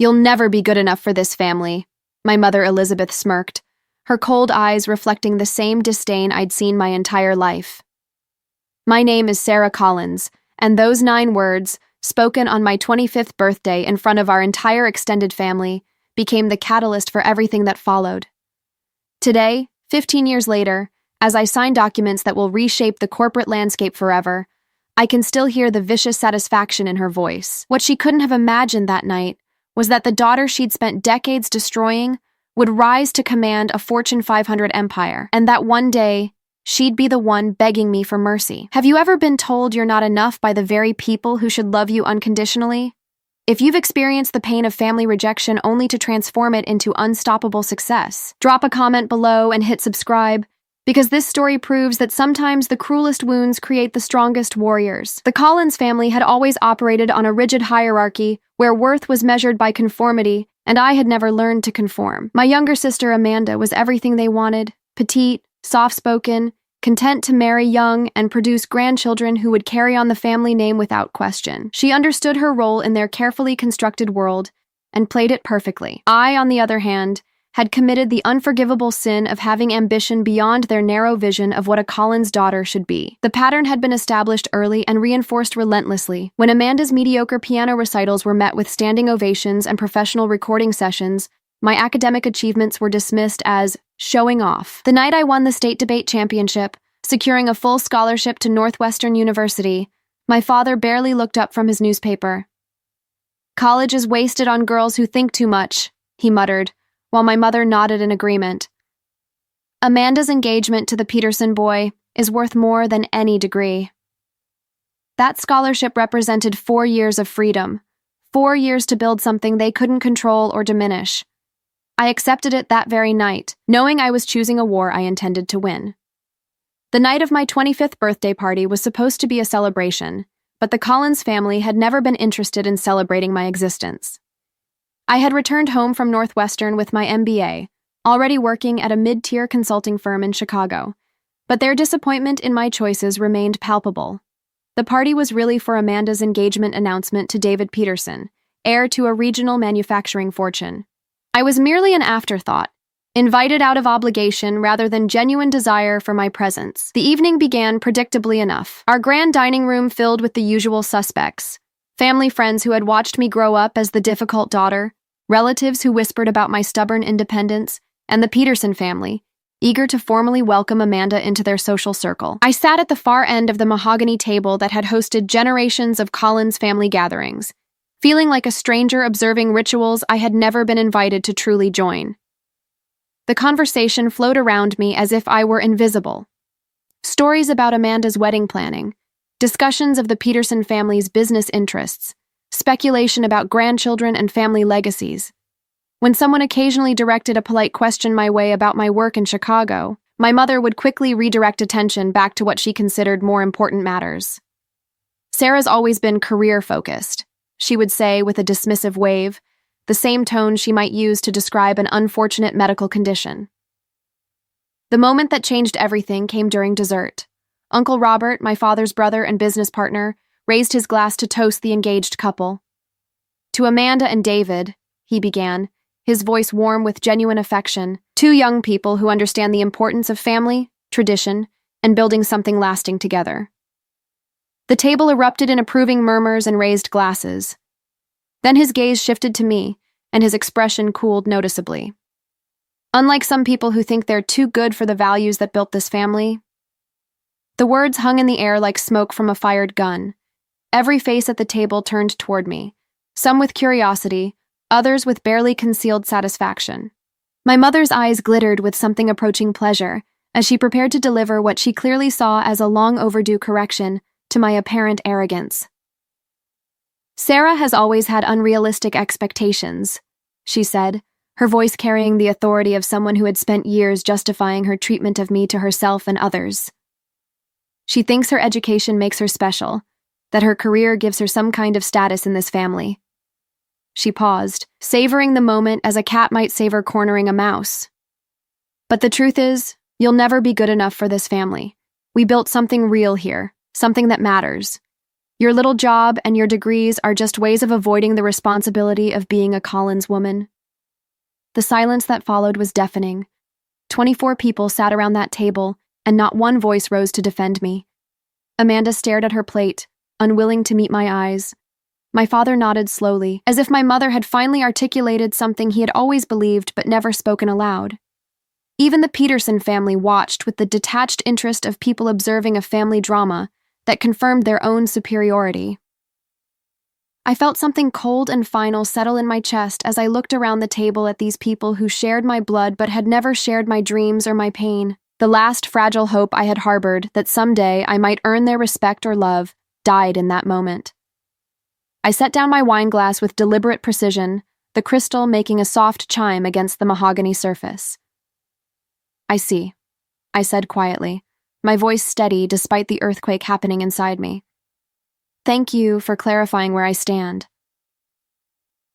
"You'll never be good enough for this family," my mother Elizabeth smirked, her cold eyes reflecting the same disdain I'd seen my entire life. My name is Sarah Collins, and those 9 words, spoken on my 25th birthday in front of our entire extended family, became the catalyst for everything that followed. Today, 15 years later, as I sign documents that will reshape the corporate landscape forever, I can still hear the vicious satisfaction in her voice. What she couldn't have imagined that night was that the daughter she'd spent decades destroying would rise to command a Fortune 500 empire, and that one day, she'd be the one begging me for mercy. Have you ever been told you're not enough by the very people who should love you unconditionally? If you've experienced the pain of family rejection only to transform it into unstoppable success, drop a comment below and hit subscribe, because this story proves that sometimes the cruelest wounds create the strongest warriors. The Collins family had always operated on a rigid hierarchy where worth was measured by conformity, and I had never learned to conform. My younger sister Amanda was everything they wanted: petite, soft-spoken, content to marry young and produce grandchildren who would carry on the family name without question. She understood her role in their carefully constructed world and played it perfectly. I, on the other hand, had committed the unforgivable sin of having ambition beyond their narrow vision of what a Collins daughter should be. The pattern had been established early and reinforced relentlessly. When Amanda's mediocre piano recitals were met with standing ovations and professional recording sessions, my academic achievements were dismissed as showing off. The night I won the state debate championship, securing a full scholarship to Northwestern University, my father barely looked up from his newspaper. "College is wasted on girls who think too much," he muttered, while my mother nodded in agreement. Amanda's engagement to the Peterson boy is worth more than any degree. That scholarship represented 4 years of freedom, 4 years to build something they couldn't control or diminish. I accepted it that very night, knowing I was choosing a war I intended to win. The night of my 25th birthday party was supposed to be a celebration, but the Collins family had never been interested in celebrating my existence. I had returned home from Northwestern with my MBA, already working at a mid-tier consulting firm in Chicago, but their disappointment in my choices remained palpable. The party was really for Amanda's engagement announcement to David Peterson, heir to a regional manufacturing fortune. I was merely an afterthought, invited out of obligation rather than genuine desire for my presence. The evening began predictably enough. Our grand dining room filled with the usual suspects: family friends who had watched me grow up as the difficult daughter, relatives who whispered about my stubborn independence, and the Peterson family, eager to formally welcome Amanda into their social circle. I sat at the far end of the mahogany table that had hosted generations of Collins family gatherings, feeling like a stranger observing rituals I had never been invited to truly join. The conversation flowed around me as if I were invisible. Stories about Amanda's wedding planning, discussions of the Peterson family's business interests, speculation about grandchildren and family legacies. When someone occasionally directed a polite question my way about my work in Chicago, my mother would quickly redirect attention back to what she considered more important matters. "Sarah's always been career-focused," she would say with a dismissive wave, the same tone she might use to describe an unfortunate medical condition. The moment that changed everything came during dessert. Uncle Robert, my father's brother and business partner, raised his glass to toast the engaged couple. "To Amanda and David," he began, his voice warm with genuine affection, "two young people who understand the importance of family, tradition, and building something lasting together." The table erupted in approving murmurs and raised glasses. Then his gaze shifted to me, and his expression cooled noticeably. "Unlike some people who think they're too good for the values that built this family," the words hung in the air like smoke from a fired gun. Every face at the table turned toward me, some with curiosity, others with barely concealed satisfaction. My mother's eyes glittered with something approaching pleasure as she prepared to deliver what she clearly saw as a long-overdue correction to my apparent arrogance. "Sarah has always had unrealistic expectations," she said, her voice carrying the authority of someone who had spent years justifying her treatment of me to herself and others. "She thinks her education makes her special, that her career gives her some kind of status in this family." She paused, savoring the moment as a cat might savor cornering a mouse. "But the truth is, you'll never be good enough for this family. We built something real here, something that matters. Your little job and your degrees are just ways of avoiding the responsibility of being a Collins woman." The silence that followed was deafening. 24 people sat around that table, and not one voice rose to defend me. Amanda stared at her plate, unwilling to meet my eyes. My father nodded slowly, as if my mother had finally articulated something he had always believed but never spoken aloud. Even the Peterson family watched with the detached interest of people observing a family drama that confirmed their own superiority. I felt something cold and final settle in my chest as I looked around the table at these people who shared my blood but had never shared my dreams or my pain. The last fragile hope I had harbored that someday I might earn their respect or love died in that moment. I set down my wine glass with deliberate precision, the crystal making a soft chime against the mahogany surface. "I see," I said quietly, my voice steady despite the earthquake happening inside me. "Thank you for clarifying where I stand."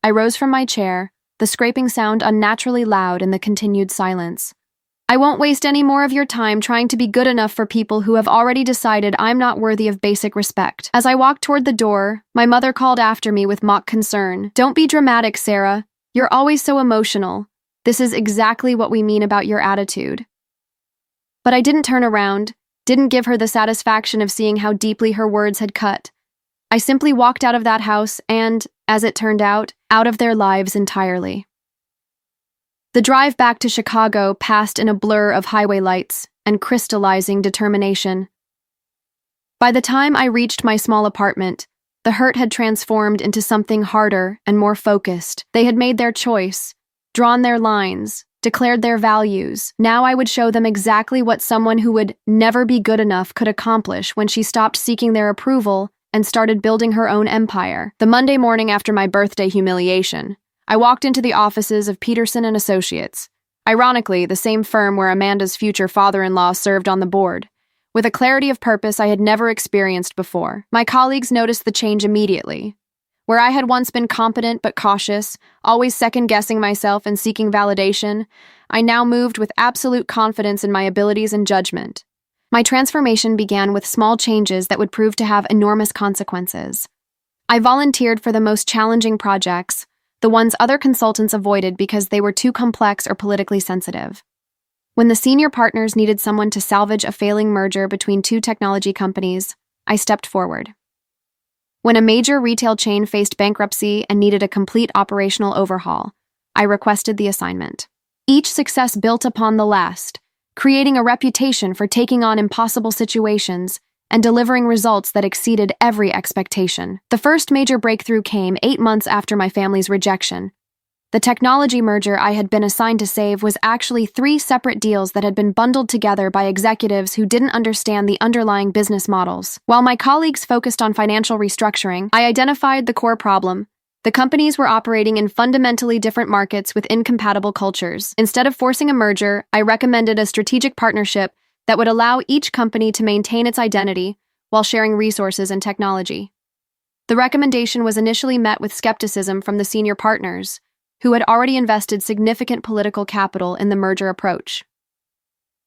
I rose from my chair, the scraping sound unnaturally loud in the continued silence. "I won't waste any more of your time trying to be good enough for people who have already decided I'm not worthy of basic respect." As I walked toward the door, my mother called after me with mock concern. "Don't be dramatic, Sarah. You're always so emotional. This is exactly what we mean about your attitude." But I didn't turn around, didn't give her the satisfaction of seeing how deeply her words had cut. I simply walked out of that house and, as it turned out of their lives entirely. The drive back to Chicago passed in a blur of highway lights and crystallizing determination. By the time I reached my small apartment, the hurt had transformed into something harder and more focused. They had made their choice, drawn their lines, declared their values. Now I would show them exactly what someone who would never be good enough could accomplish when she stopped seeking their approval and started building her own empire. The Monday morning after my birthday humiliation, I walked into the offices of Peterson & Associates, ironically the same firm where Amanda's future father-in-law served on the board, with a clarity of purpose I had never experienced before. My colleagues noticed the change immediately. Where I had once been competent but cautious, always second-guessing myself and seeking validation, I now moved with absolute confidence in my abilities and judgment. My transformation began with small changes that would prove to have enormous consequences. I volunteered for the most challenging projects, the ones other consultants avoided because they were too complex or politically sensitive. When the senior partners needed someone to salvage a failing merger between two technology companies, I stepped forward. When a major retail chain faced bankruptcy and needed a complete operational overhaul, I requested the assignment. Each success built upon the last, creating a reputation for taking on impossible situations and delivering results that exceeded every expectation. The first major breakthrough came 8 months after my family's rejection. The technology merger I had been assigned to save was actually 3 separate deals that had been bundled together by executives who didn't understand the underlying business models. While my colleagues focused on financial restructuring, I identified the core problem. The companies were operating in fundamentally different markets with incompatible cultures. Instead of forcing a merger, I recommended a strategic partnership that would allow each company to maintain its identity while sharing resources and technology. The recommendation was initially met with skepticism from the senior partners, who had already invested significant political capital in the merger approach.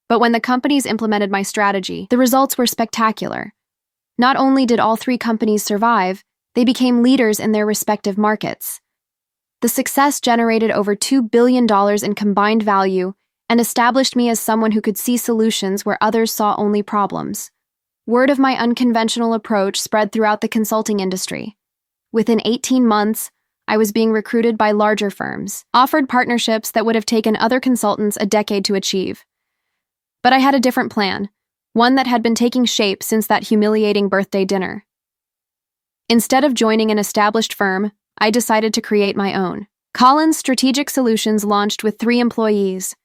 But when the companies implemented my strategy, the results were spectacular. Not only did all 3 companies survive, they became leaders in their respective markets. The success generated over $2 billion in combined value and established me as someone who could see solutions where others saw only problems. Word of my unconventional approach spread throughout the consulting industry. Within 18 months, I was being recruited by larger firms, offered partnerships that would have taken other consultants a decade to achieve. But I had a different plan, one that had been taking shape since that humiliating birthday dinner. Instead of joining an established firm, I decided to create my own. Collins Strategic Solutions launched with 3 employees.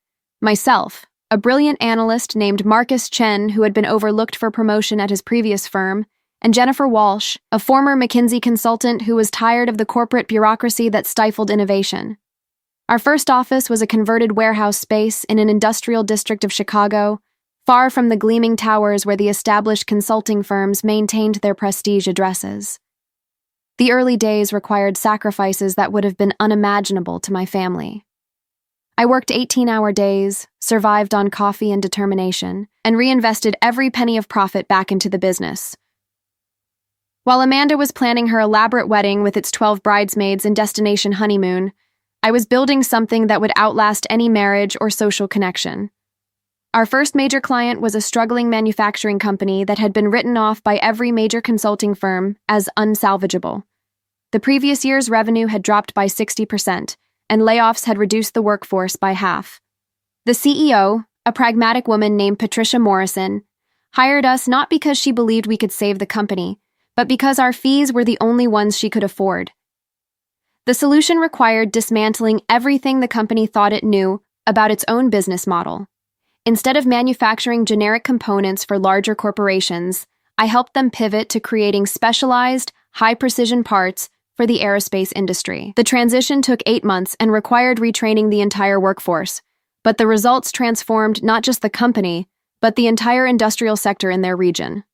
Myself, a brilliant analyst named Marcus Chen who had been overlooked for promotion at his previous firm, and Jennifer Walsh, a former McKinsey consultant who was tired of the corporate bureaucracy that stifled innovation. Our first office was a converted warehouse space in an industrial district of Chicago, far from the gleaming towers where the established consulting firms maintained their prestige addresses. The early days required sacrifices that would have been unimaginable to my family. I worked 18-hour days, survived on coffee and determination, and reinvested every penny of profit back into the business. While Amanda was planning her elaborate wedding with its 12 bridesmaids and destination honeymoon, I was building something that would outlast any marriage or social connection. Our first major client was a struggling manufacturing company that had been written off by every major consulting firm as unsalvageable. The previous year's revenue had dropped by 60%, and layoffs had reduced the workforce by half. The CEO, a pragmatic woman named Patricia Morrison, hired us not because she believed we could save the company, but because our fees were the only ones she could afford. The solution required dismantling everything the company thought it knew about its own business model. Instead of manufacturing generic components for larger corporations, I helped them pivot to creating specialized, high-precision parts for the aerospace industry. The transition took 8 months and required retraining the entire workforce, but the results transformed not just the company, but the entire industrial sector in their region.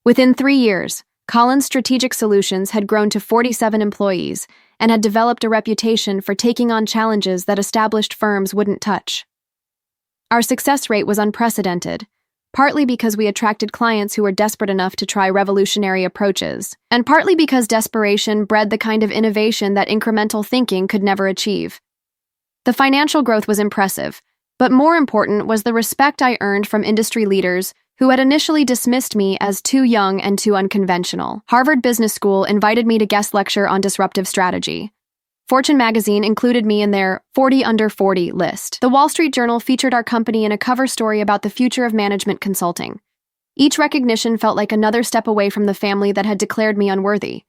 Within 3 years, Collins Strategic Solutions had grown to 47 employees and had developed a reputation for taking on challenges that established firms wouldn't touch. Our success rate was unprecedented, partly because we attracted clients who were desperate enough to try revolutionary approaches, and partly because desperation bred the kind of innovation that incremental thinking could never achieve. The financial growth was impressive, but more important was the respect I earned from industry leaders who had initially dismissed me as too young and too unconventional. Harvard Business School invited me to guest lecture on disruptive strategy. Fortune magazine included me in their 40 Under 40 list. The Wall Street Journal featured our company in a cover story about the future of management consulting. Each recognition felt like another step away from the family that had declared me unworthy.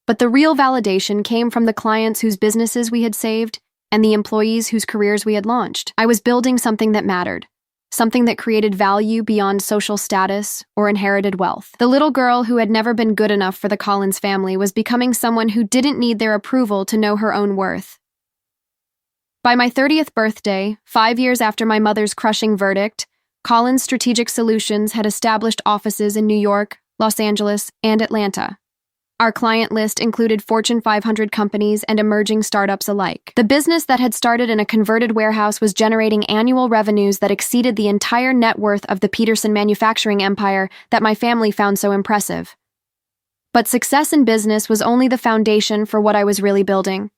But the real validation came from the clients whose businesses we had saved and the employees whose careers we had launched. I was building something that mattered, something that created value beyond social status or inherited wealth. The little girl who had never been good enough for the Collins family was becoming someone who didn't need their approval to know her own worth. By my 30th birthday, 5 years after my mother's crushing verdict, Collins Strategic Solutions had established offices in New York, Los Angeles, and Atlanta. Our client list included Fortune 500 companies and emerging startups alike. The business that had started in a converted warehouse was generating annual revenues that exceeded the entire net worth of the Peterson manufacturing empire that my family found so impressive. But success in business was only the foundation for what I was really building.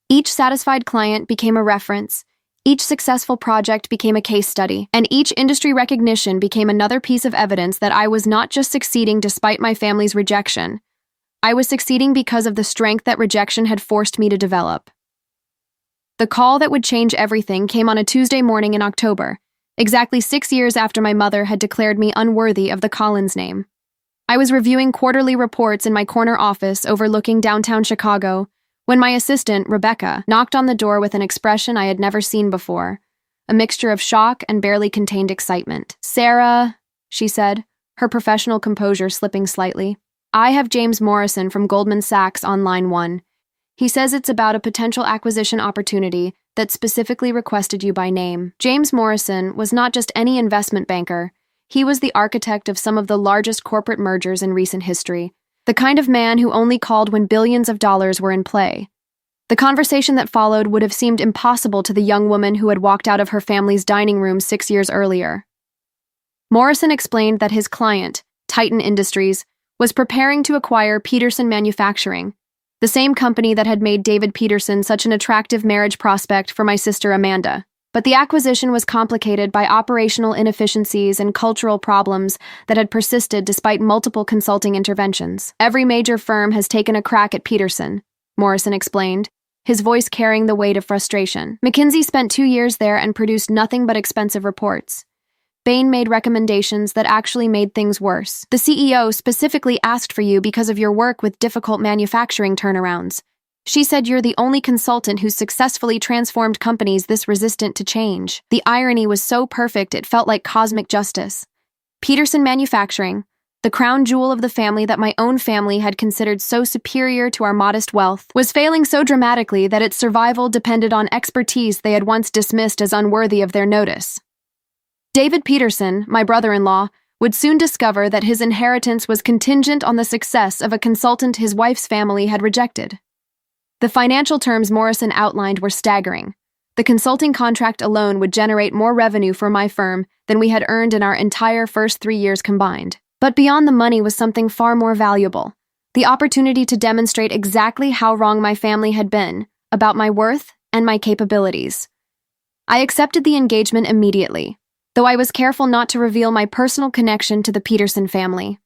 Each satisfied client became a reference, each successful project became a case study, and each industry recognition became another piece of evidence that I was not just succeeding despite my family's rejection. I was succeeding because of the strength that rejection had forced me to develop. The call that would change everything came on a Tuesday morning in October, exactly 6 years after my mother had declared me unworthy of the Collins name. I was reviewing quarterly reports in my corner office overlooking downtown Chicago when my assistant, Rebecca, knocked on the door with an expression I had never seen before, a mixture of shock and barely contained excitement. "Sarah," she said, her professional composure slipping slightly. "I have James Morrison from Goldman Sachs on line 1. He says it's about a potential acquisition opportunity that specifically requested you by name." James Morrison was not just any investment banker. He was the architect of some of the largest corporate mergers in recent history, the kind of man who only called when billions of dollars were in play. The conversation that followed would have seemed impossible to the young woman who had walked out of her family's dining room 6 years earlier. Morrison explained that his client, Titan Industries, was preparing to acquire Peterson Manufacturing, the same company that had made David Peterson such an attractive marriage prospect for my sister Amanda. But the acquisition was complicated by operational inefficiencies and cultural problems that had persisted despite multiple consulting interventions. "Every major firm has taken a crack at Peterson," Morrison explained, his voice carrying the weight of frustration. "McKinsey spent 2 years there and produced nothing but expensive reports. Bain made recommendations that actually made things worse. The CEO specifically asked for you because of your work with difficult manufacturing turnarounds. She said you're the only consultant who successfully transformed companies this resistant to change." The irony was so perfect it felt like cosmic justice. Peterson Manufacturing, the crown jewel of the family that my own family had considered so superior to our modest wealth, was failing so dramatically that its survival depended on expertise they had once dismissed as unworthy of their notice. David Peterson, my brother-in-law, would soon discover that his inheritance was contingent on the success of a consultant his wife's family had rejected. The financial terms Morrison outlined were staggering. The consulting contract alone would generate more revenue for my firm than we had earned in our entire first 3 years combined. But beyond the money was something far more valuable, the opportunity to demonstrate exactly how wrong my family had been about my worth and my capabilities. I accepted the engagement immediately, though I was careful not to reveal my personal connection to the Peterson family.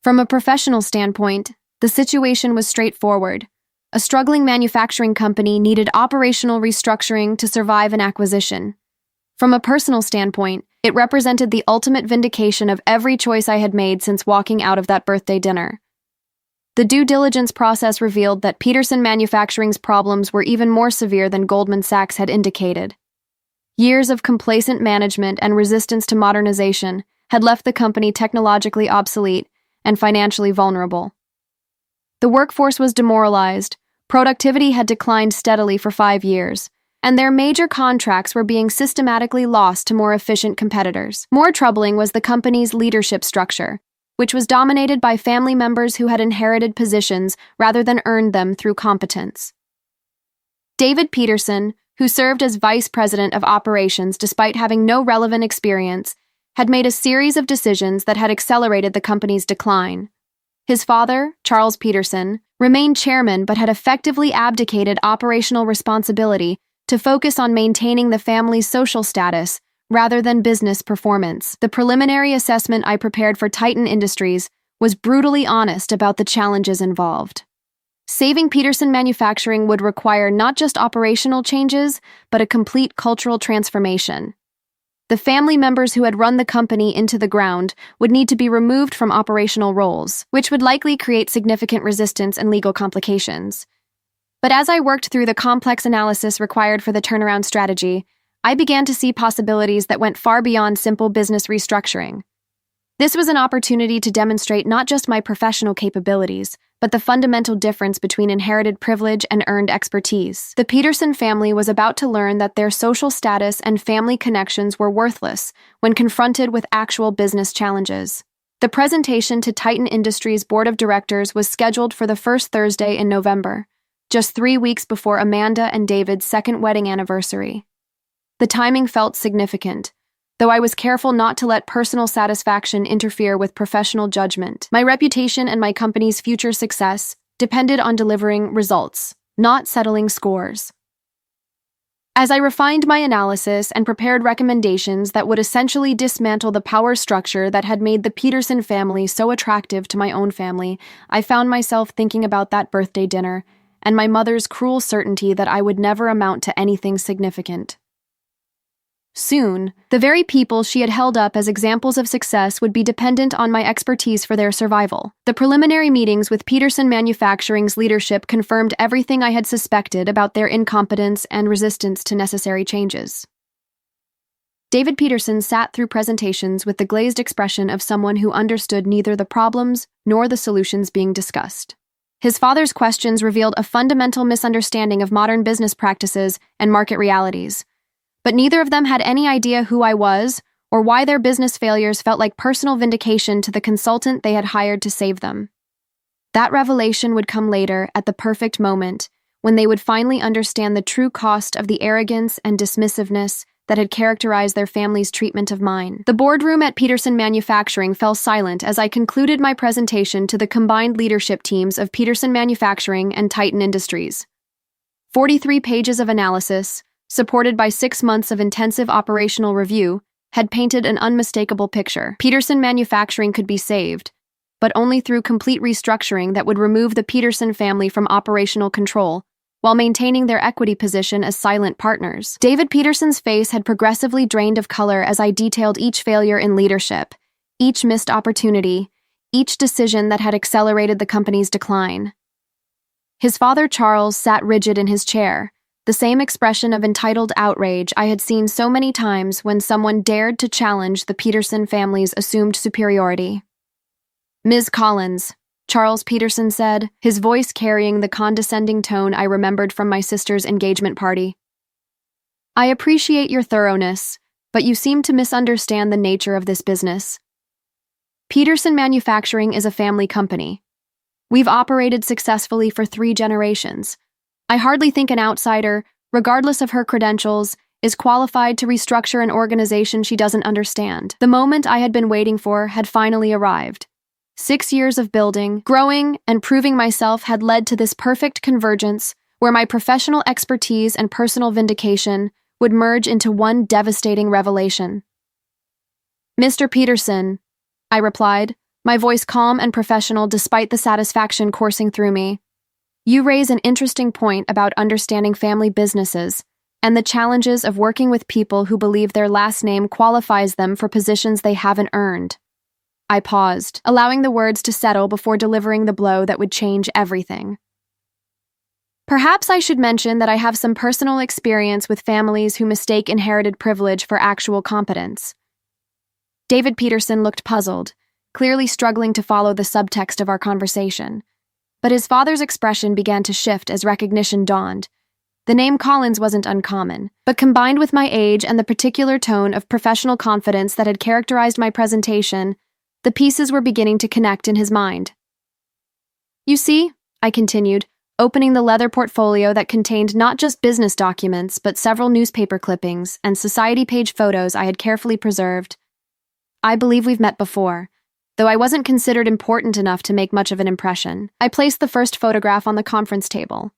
From a professional standpoint, the situation was straightforward. A struggling manufacturing company needed operational restructuring to survive an acquisition. From a personal standpoint, it represented the ultimate vindication of every choice I had made since walking out of that birthday dinner. The due diligence process revealed that Peterson Manufacturing's problems were even more severe than Goldman Sachs had indicated. Years of complacent management and resistance to modernization had left the company technologically obsolete and financially vulnerable. The workforce was demoralized, productivity had declined steadily for 5 years, and their major contracts were being systematically lost to more efficient competitors. More troubling was the company's leadership structure, which was dominated by family members who had inherited positions rather than earned them through competence. David Peterson, who served as vice president of operations despite having no relevant experience, had made a series of decisions that had accelerated the company's decline. His father, Charles Peterson, remained chairman but had effectively abdicated operational responsibility to focus on maintaining the family's social status rather than business performance. The preliminary assessment I prepared for Titan Industries was brutally honest about the challenges involved. Saving Peterson Manufacturing would require not just operational changes, but a complete cultural transformation. The family members who had run the company into the ground would need to be removed from operational roles, which would likely create significant resistance and legal complications. But as I worked through the complex analysis required for the turnaround strategy, I began to see possibilities that went far beyond simple business restructuring. This was an opportunity to demonstrate not just my professional capabilities, but the fundamental difference between inherited privilege and earned expertise. The Peterson family was about to learn that their social status and family connections were worthless when confronted with actual business challenges. The presentation to Titan Industries' board of directors was scheduled for the first Thursday in November, just 3 weeks before Amanda and David's second wedding anniversary. The timing felt significant, though I was careful not to let personal satisfaction interfere with professional judgment. My reputation and my company's future success depended on delivering results, not settling scores. As I refined my analysis and prepared recommendations that would essentially dismantle the power structure that had made the Peterson family so attractive to my own family, I found myself thinking about that birthday dinner and my mother's cruel certainty that I would never amount to anything significant. Soon, the very people she had held up as examples of success would be dependent on my expertise for their survival. The preliminary meetings with Peterson Manufacturing's leadership confirmed everything I had suspected about their incompetence and resistance to necessary changes. David Peterson sat through presentations with the glazed expression of someone who understood neither the problems nor the solutions being discussed. His father's questions revealed a fundamental misunderstanding of modern business practices and market realities. But neither of them had any idea who I was or why their business failures felt like personal vindication to the consultant they had hired to save them. That revelation would come later, at the perfect moment, when they would finally understand the true cost of the arrogance and dismissiveness that had characterized their family's treatment of mine. The boardroom at Peterson Manufacturing fell silent as I concluded my presentation to the combined leadership teams of Peterson Manufacturing and Titan Industries. 43 pages of analysis, supported by 6 months of intensive operational review, had painted an unmistakable picture. Peterson Manufacturing could be saved, but only through complete restructuring that would remove the Peterson family from operational control, while maintaining their equity position as silent partners. David Peterson's face had progressively drained of color as I detailed each failure in leadership, each missed opportunity, each decision that had accelerated the company's decline. His father, Charles, sat rigid in his chair, the same expression of entitled outrage I had seen so many times when someone dared to challenge the Peterson family's assumed superiority. "Ms. Collins," Charles Peterson said, his voice carrying the condescending tone I remembered from my sister's engagement party. "I appreciate your thoroughness, but you seem to misunderstand the nature of this business. Peterson Manufacturing is a family company. We've operated successfully for 3 generations. I hardly think an outsider, regardless of her credentials, is qualified to restructure an organization she doesn't understand." The moment I had been waiting for had finally arrived. 6 years of building, growing, and proving myself had led to this perfect convergence where my professional expertise and personal vindication would merge into one devastating revelation. "Mr. Peterson," I replied, my voice calm and professional despite the satisfaction coursing through me, "you raise an interesting point about understanding family businesses and the challenges of working with people who believe their last name qualifies them for positions they haven't earned." I paused, allowing the words to settle before delivering the blow that would change everything. Perhaps I should mention that I have some personal experience with families who mistake inherited privilege for actual competence. David Peterson looked puzzled, clearly struggling to follow the subtext of our conversation. But his father's expression began to shift as recognition dawned. The name Collins wasn't uncommon, but combined with my age and the particular tone of professional confidence that had characterized my presentation, the pieces were beginning to connect in his mind. "You see," I continued, opening the leather portfolio that contained not just business documents, but several newspaper clippings and society page photos I had carefully preserved. "I believe we've met before, though I wasn't considered important enough to make much of an impression." I placed the first photograph on the conference table,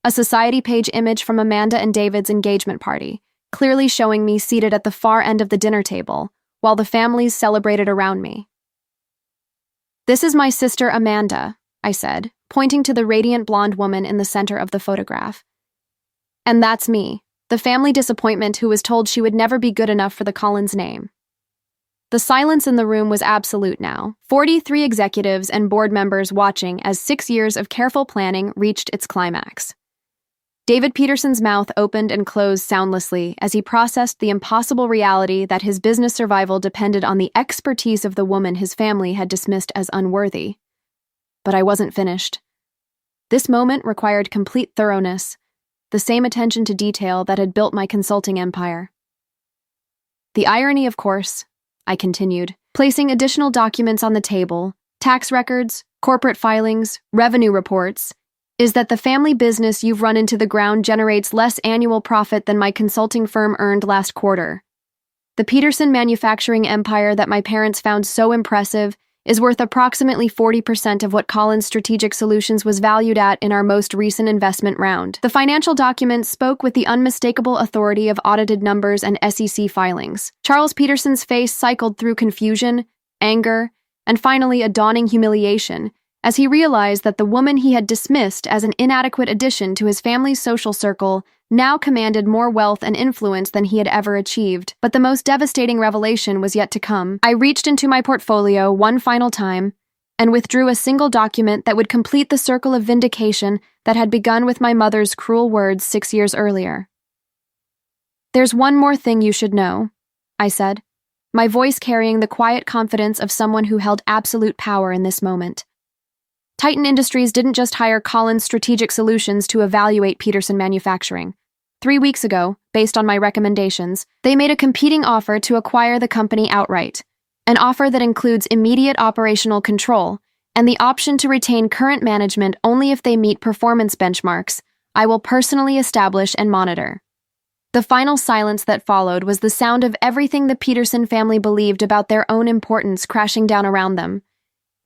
a society page image from Amanda and David's engagement party, clearly showing me seated at the far end of the dinner table, while the families celebrated around me. "This is my sister Amanda," I said, pointing to the radiant blonde woman in the center of the photograph. "And that's me, the family disappointment who was told she would never be good enough for the Collins name." The silence in the room was absolute now, 43 executives and board members watching as 6 years of careful planning reached its climax. David Peterson's mouth opened and closed soundlessly as he processed the impossible reality that his business survival depended on the expertise of the woman his family had dismissed as unworthy. But I wasn't finished. This moment required complete thoroughness, the same attention to detail that had built my consulting empire. "The irony, of course," I continued, placing additional documents on the table, tax records, corporate filings, revenue reports, "is that the family business you've run into the ground generates less annual profit than my consulting firm earned last quarter. The Peterson manufacturing empire that my parents found so impressive is worth approximately 40% of what Collins Strategic Solutions was valued at in our most recent investment round." The financial documents spoke with the unmistakable authority of audited numbers and SEC filings. Charles Peterson's face cycled through confusion, anger, and finally a dawning humiliation as he realized that the woman he had dismissed as an inadequate addition to his family's social circle now commanded more wealth and influence than he had ever achieved. But the most devastating revelation was yet to come. I reached into my portfolio one final time and withdrew a single document that would complete the circle of vindication that had begun with my mother's cruel words 6 years earlier. "There's one more thing you should know," I said, my voice carrying the quiet confidence of someone who held absolute power in this moment. Titan Industries didn't just hire Collins Strategic Solutions to evaluate Peterson Manufacturing. 3 weeks ago, based on my recommendations, they made a competing offer to acquire the company outright, an offer that includes immediate operational control and the option to retain current management only if they meet performance benchmarks I will personally establish and monitor. The final silence that followed was the sound of everything the Peterson family believed about their own importance crashing down around them.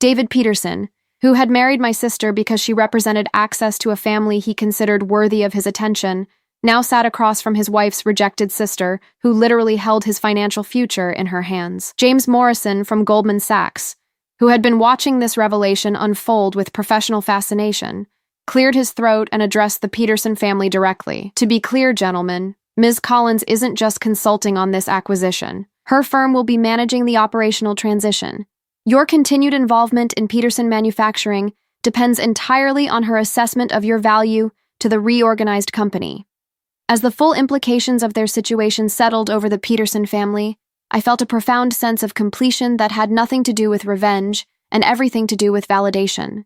David Peterson, who had married my sister because she represented access to a family he considered worthy of his attention, now sat across from his wife's rejected sister, who literally held his financial future in her hands. James Morrison from Goldman Sachs, who had been watching this revelation unfold with professional fascination, cleared his throat and addressed the Peterson family directly. "To be clear, gentlemen, Ms. Collins isn't just consulting on this acquisition. Her firm will be managing the operational transition. Your continued involvement in Peterson Manufacturing depends entirely on her assessment of your value to the reorganized company." As the full implications of their situation settled over the Peterson family, I felt a profound sense of completion that had nothing to do with revenge and everything to do with validation.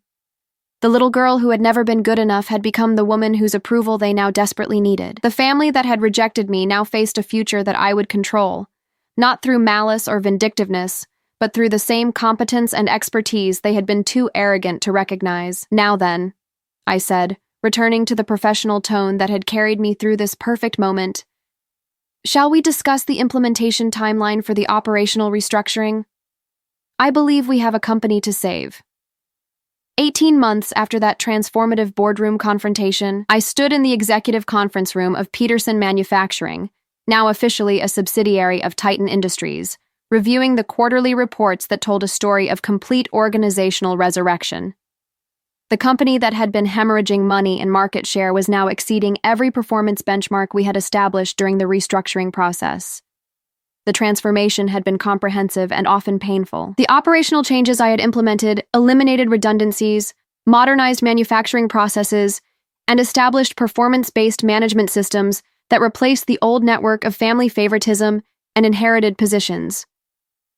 The little girl who had never been good enough had become the woman whose approval they now desperately needed. The family that had rejected me now faced a future that I would control, not through malice or vindictiveness, but through the same competence and expertise they had been too arrogant to recognize. "Now then," I said, returning to the professional tone that had carried me through this perfect moment, "shall we discuss the implementation timeline for the operational restructuring?" I believe we have a company to save. 18 months after that transformative boardroom confrontation, I stood in the executive conference room of Peterson Manufacturing, now officially a subsidiary of Titan Industries, reviewing the quarterly reports that told a story of complete organizational resurrection. The company that had been hemorrhaging money and market share was now exceeding every performance benchmark we had established during the restructuring process. The transformation had been comprehensive and often painful. The operational changes I had implemented eliminated redundancies, modernized manufacturing processes, and established performance-based management systems that replaced the old network of family favoritism and inherited positions.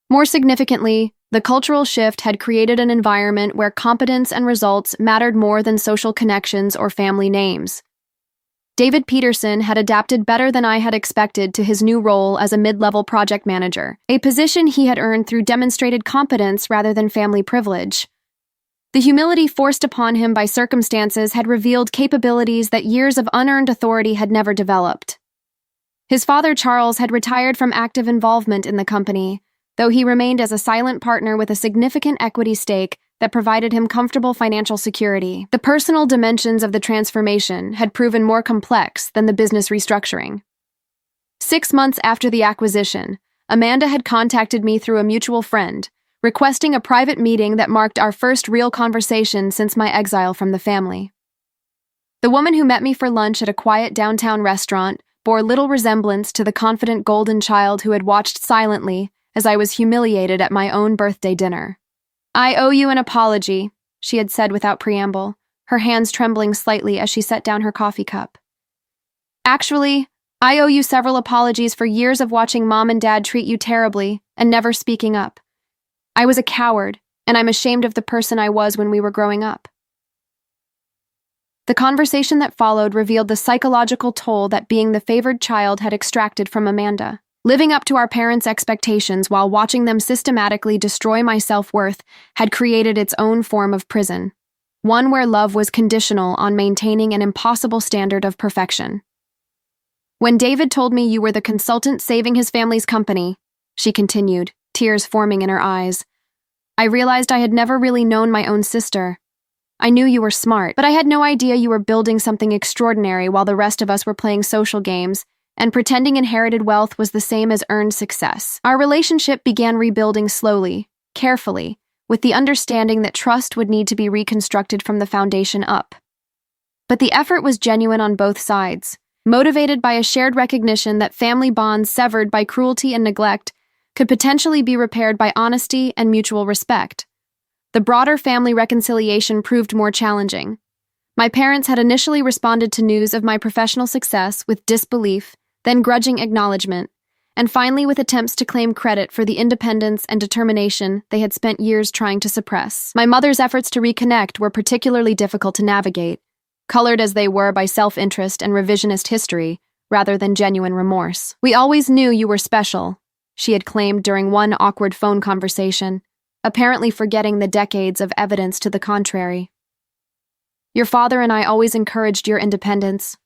More significantly, the cultural shift had created an environment where competence and results mattered more than social connections or family names. David Peterson had adapted better than I had expected to his new role as a mid-level project manager, a position he had earned through demonstrated competence rather than family privilege. The humility forced upon him by circumstances had revealed capabilities that years of unearned authority had never developed. His father, Charles, had retired from active involvement in the company, though he remained as a silent partner with a significant equity stake that provided him comfortable financial security. The personal dimensions of the transformation had proven more complex than the business restructuring. 6 months after the acquisition, Amanda had contacted me through a mutual friend, requesting a private meeting that marked our first real conversation since my exile from the family. The woman who met me for lunch at a quiet downtown restaurant bore little resemblance to the confident golden child who had watched silently as I was humiliated at my own birthday dinner. "I owe you an apology," she had said without preamble, her hands trembling slightly as she set down her coffee cup. "Actually, I owe you several apologies for years of watching Mom and Dad treat you terribly and never speaking up. I was a coward, and I'm ashamed of the person I was when we were growing up." The conversation that followed revealed the psychological toll that being the favored child had extracted from Amanda. Living up to our parents' expectations while watching them systematically destroy my self-worth had created its own form of prison, one where love was conditional on maintaining an impossible standard of perfection. "When David told me you were the consultant saving his family's company," she continued, tears forming in her eyes, "I realized I had never really known my own sister. I knew you were smart, but I had no idea you were building something extraordinary while the rest of us were playing social games and pretending inherited wealth was the same as earned success." Our relationship began rebuilding slowly, carefully, with the understanding that trust would need to be reconstructed from the foundation up. But the effort was genuine on both sides, motivated by a shared recognition that family bonds severed by cruelty and neglect could potentially be repaired by honesty and mutual respect. The broader family reconciliation proved more challenging. My parents had initially responded to news of my professional success with disbelief, then grudging acknowledgement, and finally with attempts to claim credit for the independence and determination they had spent years trying to suppress. My mother's efforts to reconnect were particularly difficult to navigate, colored as they were by self-interest and revisionist history, rather than genuine remorse. "We always knew you were special," she had claimed during one awkward phone conversation, apparently forgetting the decades of evidence to the contrary. "Your father and I always encouraged your independence.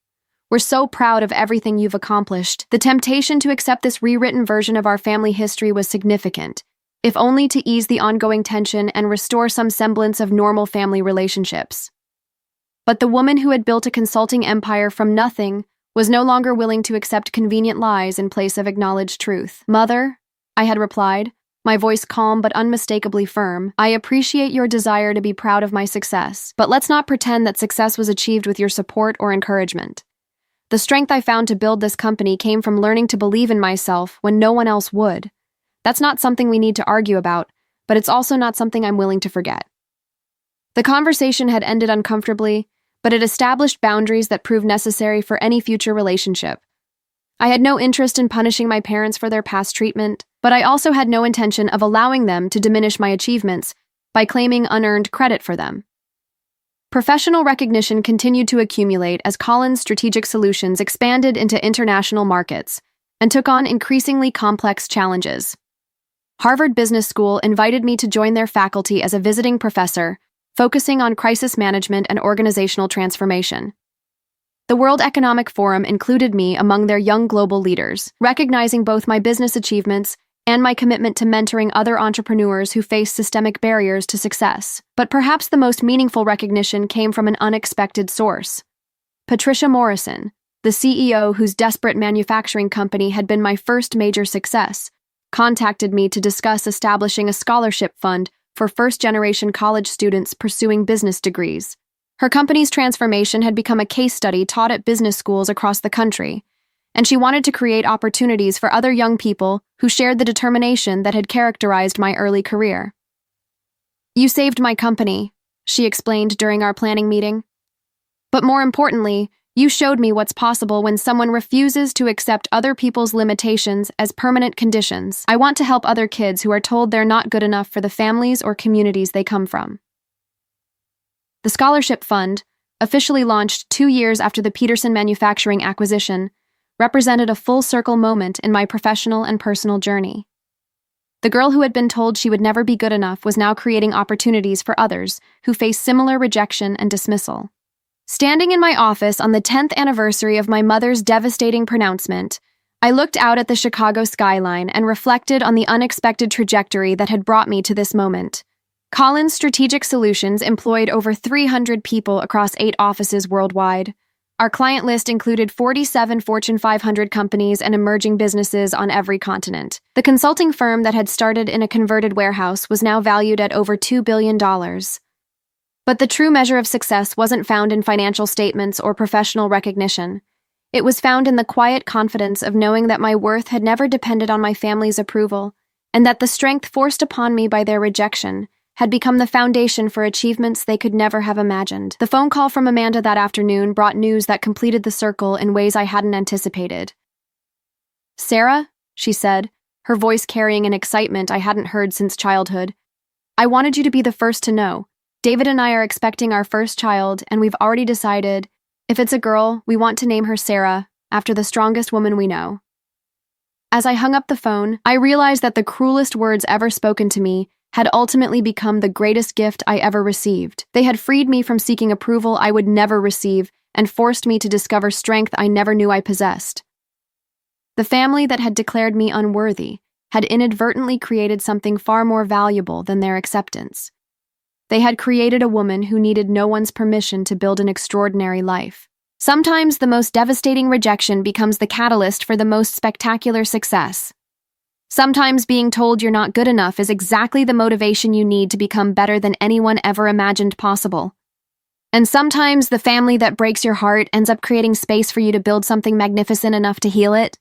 We're so proud of everything you've accomplished." The temptation to accept this rewritten version of our family history was significant, if only to ease the ongoing tension and restore some semblance of normal family relationships. But the woman who had built a consulting empire from nothing was no longer willing to accept convenient lies in place of acknowledged truth. "Mother," I had replied, my voice calm but unmistakably firm, "I appreciate your desire to be proud of my success, but let's not pretend that success was achieved with your support or encouragement. The strength I found to build this company came from learning to believe in myself when no one else would. That's not something we need to argue about, but it's also not something I'm willing to forget." The conversation had ended uncomfortably, but it established boundaries that proved necessary for any future relationship. I had no interest in punishing my parents for their past treatment, but I also had no intention of allowing them to diminish my achievements by claiming unearned credit for them. Professional recognition continued to accumulate as Collins Strategic Solutions expanded into international markets and took on increasingly complex challenges. Harvard Business School invited me to join their faculty as a visiting professor, focusing on crisis management and organizational transformation. The World Economic Forum included me among their young global leaders, recognizing both my business achievements and my commitment to mentoring other entrepreneurs who face systemic barriers to success. But perhaps the most meaningful recognition came from an unexpected source. Patricia Morrison, the CEO whose desperate manufacturing company had been my first major success, contacted me to discuss establishing a scholarship fund for first-generation college students pursuing business degrees. Her company's transformation had become a case study taught at business schools across the country, and she wanted to create opportunities for other young people who shared the determination that had characterized my early career. "You saved my company," she explained during our planning meeting. "But more importantly, you showed me what's possible when someone refuses to accept other people's limitations as permanent conditions. I want to help other kids who are told they're not good enough for the families or communities they come from." The Scholarship Fund, officially launched 2 years after the Peterson Manufacturing acquisition, represented a full-circle moment in my professional and personal journey. The girl who had been told she would never be good enough was now creating opportunities for others who face similar rejection and dismissal. Standing in my office on the 10th anniversary of my mother's devastating pronouncement, I looked out at the Chicago skyline and reflected on the unexpected trajectory that had brought me to this moment. Collins Strategic Solutions employed over 300 people across 8 offices worldwide. Our client list included 47 Fortune 500 companies and emerging businesses on every continent. The consulting firm that had started in a converted warehouse was now valued at over $2 billion. But the true measure of success wasn't found in financial statements or professional recognition. It was found in the quiet confidence of knowing that my worth had never depended on my family's approval, and that the strength forced upon me by their rejection had become the foundation for achievements they could never have imagined. The phone call from Amanda that afternoon brought news that completed the circle in ways I hadn't anticipated. "Sarah," she said, her voice carrying an excitement I hadn't heard since childhood, "I wanted you to be the first to know. David and I are expecting our first child, and we've already decided, if it's a girl, we want to name her Sarah, after the strongest woman we know." As I hung up the phone, I realized that the cruelest words ever spoken to me had ultimately become the greatest gift I ever received. They had freed me from seeking approval I would never receive and forced me to discover strength I never knew I possessed. The family that had declared me unworthy had inadvertently created something far more valuable than their acceptance. They had created a woman who needed no one's permission to build an extraordinary life. Sometimes the most devastating rejection becomes the catalyst for the most spectacular success. Sometimes being told you're not good enough is exactly the motivation you need to become better than anyone ever imagined possible. And sometimes the family that breaks your heart ends up creating space for you to build something magnificent enough to heal it.